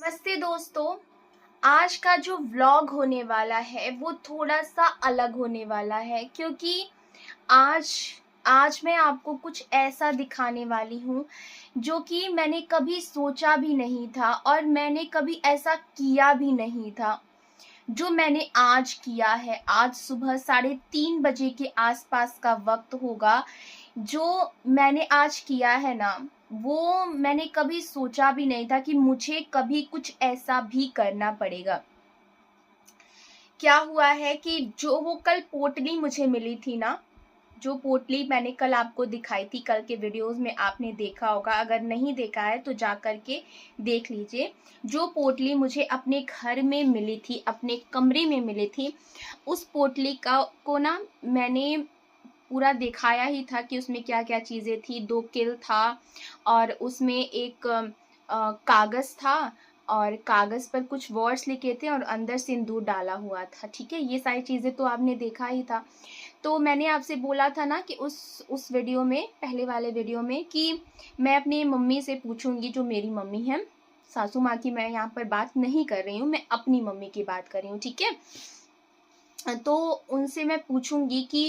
नमस्ते दोस्तों। आज का जो व्लॉग होने वाला है वो थोड़ा सा अलग होने वाला है, क्योंकि आज आज मैं आपको कुछ ऐसा दिखाने वाली हूँ जो कि मैंने कभी सोचा भी नहीं था और मैंने कभी ऐसा किया भी नहीं था। जो मैंने आज किया है, आज सुबह 3:30 बजे के आसपास का वक्त होगा। जो मैंने आज किया है ना, वो मैंने कभी सोचा भी नहीं था कि मुझे कभी कुछ ऐसा भी करना पड़ेगा। क्या हुआ है कि जो वो कल पोटली मुझे मिली थी ना, जो पोटली मैंने कल आपको दिखाई थी, कल के वीडियोस में आपने देखा होगा, अगर नहीं देखा है तो जा कर के देख लीजिए। जो पोटली मुझे अपने घर में मिली थी, अपने कमरे में मिली थी, उस पोटली का को ना मैंने पूरा दिखाया ही था कि उसमें क्या क्या चीज़ें थी। 2 किल था और उसमें एक कागज़ था और कागज़ पर कुछ वर्ड्स लिखे थे और अंदर सिंदूर डाला हुआ था। ठीक है, ये सारी चीज़ें तो आपने देखा ही था। तो मैंने आपसे बोला था ना कि उस वीडियो में, पहले वाले वीडियो में, कि मैं अपनी मम्मी से पूछूंगी, जो मेरी मम्मी है, सासू माँ की मैं यहाँ पर बात नहीं कर रही हूँ, मैं अपनी मम्मी की बात कर रही हूँ। ठीक है, तो उनसे मैं पूछूंगी कि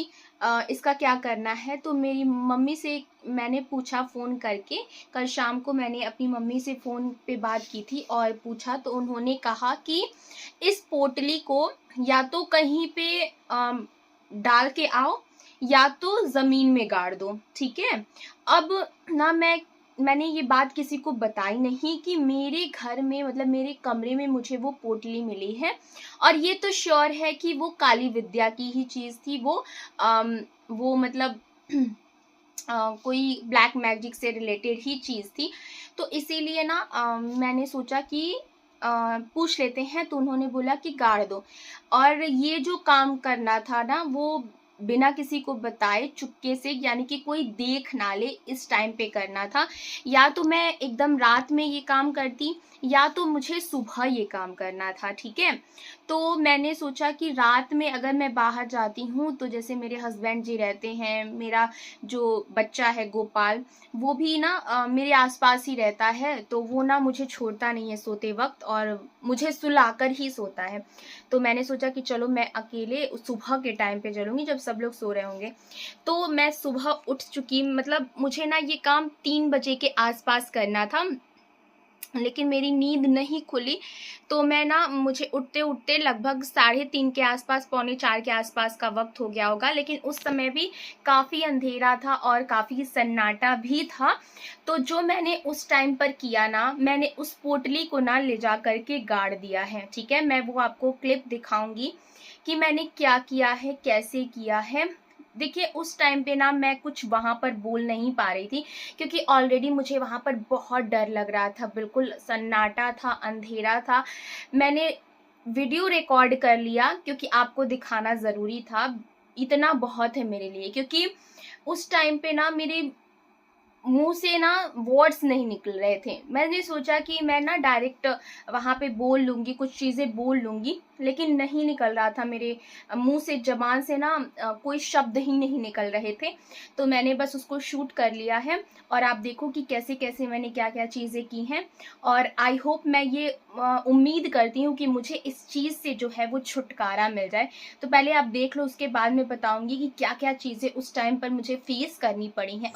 इसका क्या करना है। तो मेरी मम्मी से मैंने पूछा फ़ोन करके, कल शाम को मैंने अपनी मम्मी से फ़ोन पे बात की थी और पूछा, तो उन्होंने कहा कि इस पोटली को या तो कहीं पे डाल के आओ या तो ज़मीन में गाड़ दो। ठीक है, अब ना मैंने ये बात किसी को बताई नहीं कि मेरे घर में, मतलब मेरे कमरे में मुझे वो पोटली मिली है। और ये तो श्योर है कि वो काली विद्या की ही चीज़ थी। वो मतलब कोई ब्लैक मैजिक से रिलेटेड ही चीज़ थी। तो इसीलिए ना मैंने सोचा कि पूछ लेते हैं। तो उन्होंने बोला कि गाड़ दो। और ये जो काम करना था ना, वो बिना किसी को बताए, चुपके से, यानी कि कोई देख ना ले, इस टाइम पे करना था। या तो मैं एकदम रात में ये काम करती, या तो मुझे सुबह ये काम करना था। ठीक है, तो मैंने सोचा कि रात में अगर मैं बाहर जाती हूँ, तो जैसे मेरे हस्बैंड जी रहते हैं, मेरा जो बच्चा है गोपाल, वो भी ना मेरे आसपास ही रहता है, तो वो ना मुझे छोड़ता नहीं है सोते वक्त और मुझे सुलाकर ही सोता है। तो मैंने सोचा कि चलो मैं अकेले सुबह के टाइम पे चलूँगी, जब सब लोग सो रहे होंगे। तो मैं सुबह उठ चुकी, मतलब मुझे ना ये काम 3 बजे के आसपास करना था, लेकिन मेरी नींद नहीं खुली। तो मैं ना, मुझे उठते उठते लगभग 3:30 के आसपास, 3:45 के आसपास का वक्त हो गया होगा। लेकिन उस समय भी काफ़ी अंधेरा था और काफ़ी सन्नाटा भी था। तो जो मैंने उस टाइम पर किया ना, मैंने उस पोटली को ना ले जा करके गाड़ दिया है। ठीक है, मैं वो आपको क्लिप दिखाऊंगी कि मैंने क्या किया है, कैसे किया है। देखिए, उस टाइम पे ना मैं कुछ वहाँ पर बोल नहीं पा रही थी, क्योंकि ऑलरेडी मुझे वहाँ पर बहुत डर लग रहा था। बिल्कुल सन्नाटा था, अंधेरा था। मैंने वीडियो रिकॉर्ड कर लिया क्योंकि आपको दिखाना ज़रूरी था। इतना बहुत है मेरे लिए, क्योंकि उस टाइम पे ना मेरे मुंह से ना वर्ड्स नहीं निकल रहे थे। मैंने सोचा कि मैं ना डायरेक्ट वहाँ पे बोल लूँगी, कुछ चीज़ें बोल लूँगी, लेकिन नहीं निकल रहा था मेरे मुंह से, ज़बान से ना कोई शब्द ही नहीं निकल रहे थे। तो मैंने बस उसको शूट कर लिया है और आप देखो कि कैसे कैसे मैंने क्या क्या चीज़ें की हैं। और आई होप, मैं ये उम्मीद करती हूँ कि मुझे इस चीज़ से जो है वो छुटकारा मिल जाए। तो पहले आप देख लो, उसके बाद मैं बताऊँगी कि क्या क्या चीज़ें उस टाइम पर मुझे फेस करनी पड़ी हैं।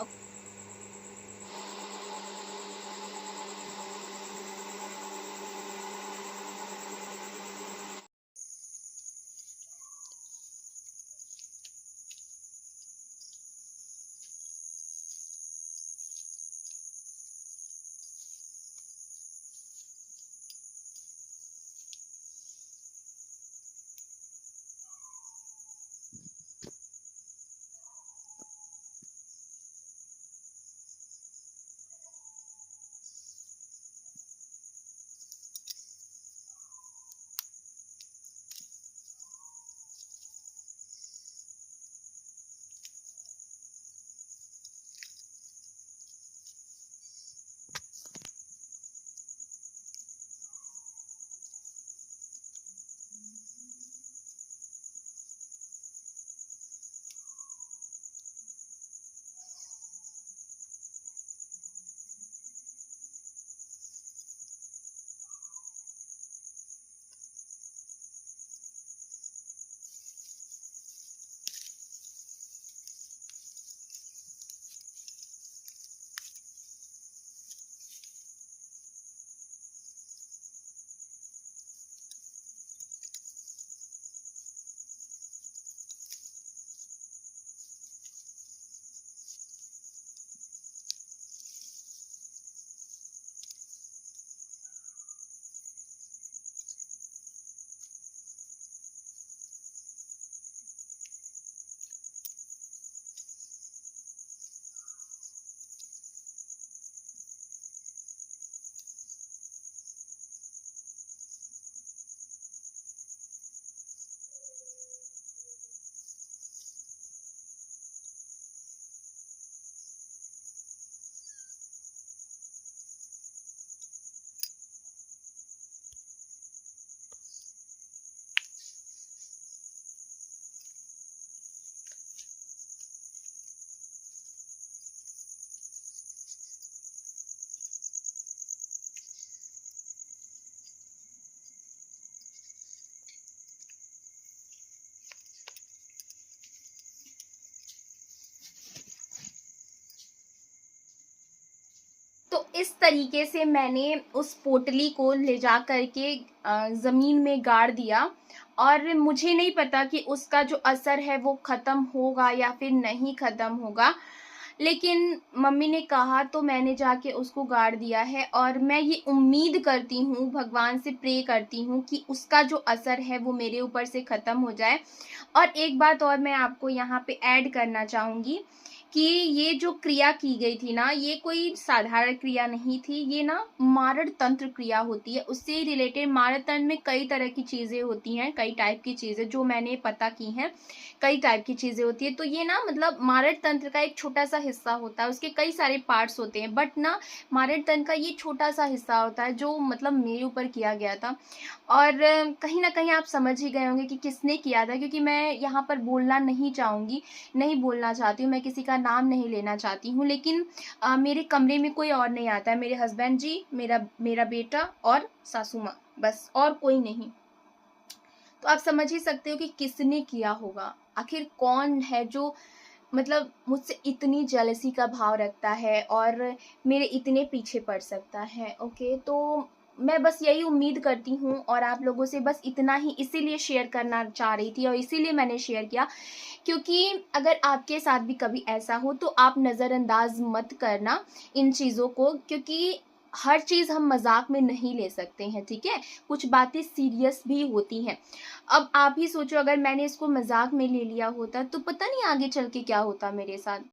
इस तरीके से मैंने उस पोटली को ले जा करके ज़मीन में गाड़ दिया, और मुझे नहीं पता कि उसका जो असर है वो ख़त्म होगा या फिर नहीं ख़त्म होगा। लेकिन मम्मी ने कहा तो मैंने जाके उसको गाड़ दिया है, और मैं ये उम्मीद करती हूँ, भगवान से प्रे करती हूँ कि उसका जो असर है वो मेरे ऊपर से ख़त्म हो जाए। और एक बात और मैं आपको यहाँ पे ऐड करना चाहूँगी कि ये जो क्रिया की गई थी ना, ये कोई साधारण क्रिया नहीं थी, ये ना मारण तंत्र क्रिया होती है। उससे रिलेटेड मारण तंत्र में कई तरह की चीज़ें होती हैं, कई टाइप की चीज़ें जो मैंने पता की हैं, कई टाइप की चीज़ें होती है। तो ये ना मतलब मारण तंत्र का एक छोटा सा हिस्सा होता है, उसके कई सारे पार्ट्स होते हैं, बट ना मारण तंत्र का ये छोटा सा हिस्सा होता है जो मतलब मेरे ऊपर किया गया था। और कहीं ना कहीं आप समझ ही गए होंगे कि किसने किया था, क्योंकि मैं यहाँ पर बोलना नहीं चाहूँगी, नहीं बोलना चाहती हूँ, मैं किसी का नाम नहीं लेना चाहती हूँ। लेकिन मेरे कमरे में कोई और नहीं आता है, मेरे हस्बैंड जी, मेरा मेरा बेटा और सासू माँ, बस, और कोई नहीं। तो आप समझ ही सकते हो कि किसने किया होगा। आखिर कौन है जो मतलब मुझसे इतनी जेलसी का भाव रखता है और मेरे इतने पीछे पड़ सकता है। ओके, तो मैं बस यही उम्मीद करती हूँ, और आप लोगों से बस इतना ही इसीलिए शेयर करना चाह रही थी, और इसीलिए मैंने शेयर किया, क्योंकि अगर आपके साथ भी कभी ऐसा हो तो आप नज़रअंदाज मत करना इन चीज़ों को, क्योंकि हर चीज़ हम मजाक में नहीं ले सकते हैं, ठीक है। कुछ बातें सीरियस भी होती हैं। अब आप ही सोचो, अगर मैंने इसको मजाक में ले लिया होता तो पता नहीं आगे चल के क्या होता मेरे साथ।